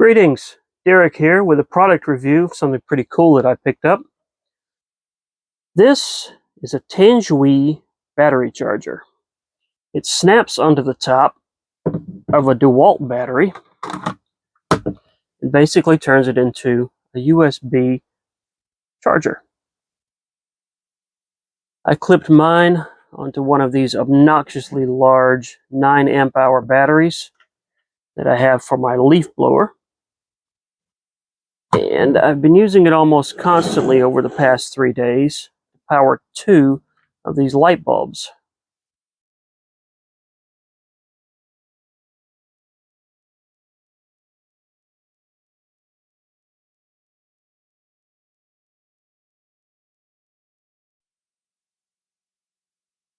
Greetings, Derek here with a product review of something pretty cool that I picked up. This is a Taingwei battery charger. It snaps onto the top of a Dewalt battery and basically turns it into a USB charger. I clipped mine onto one of these obnoxiously large 9 amp hour batteries that I have for my leaf blower. And I've been using it almost constantly over the past 3 days to power 2 of these light bulbs.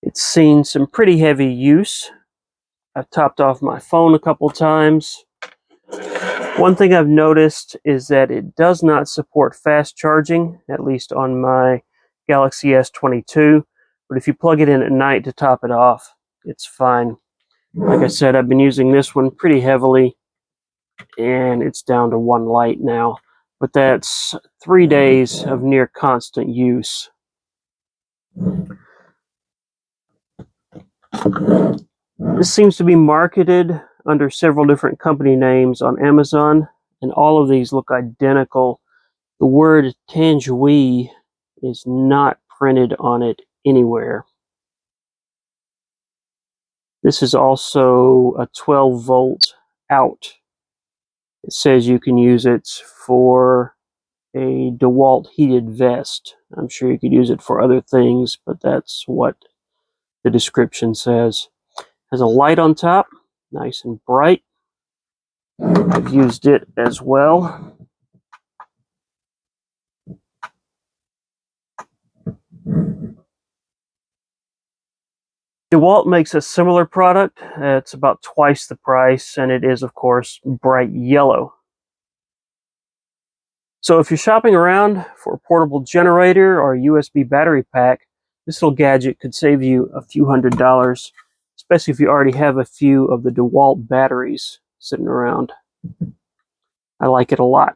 It's seen some pretty heavy use. I've topped off my phone a couple times. One thing I've noticed is that it does not support fast charging, at least on my Galaxy S22. But if you plug it in at night to top it off, it's fine. Like I said, I've been using this one pretty heavily, and it's down to 1 light now. But that's 3 days of near constant use. This seems to be marketed under several different company names on Amazon, and all of these look identical. The word Taingwei is not printed on it anywhere. This is also a 12 volt out. It says you can use it for a Dewalt heated vest. I'm sure you could use it for other things, but that's what the description says. Has a light on top, nice and bright. I've used it as well. Dewalt makes a similar product. It's about twice the price, and it is, of course, bright yellow. So if you're shopping around for a portable generator or a USB battery pack, this little gadget could save you a few $100s, especially if you already have a few of the Dewalt batteries sitting around. I like it a lot.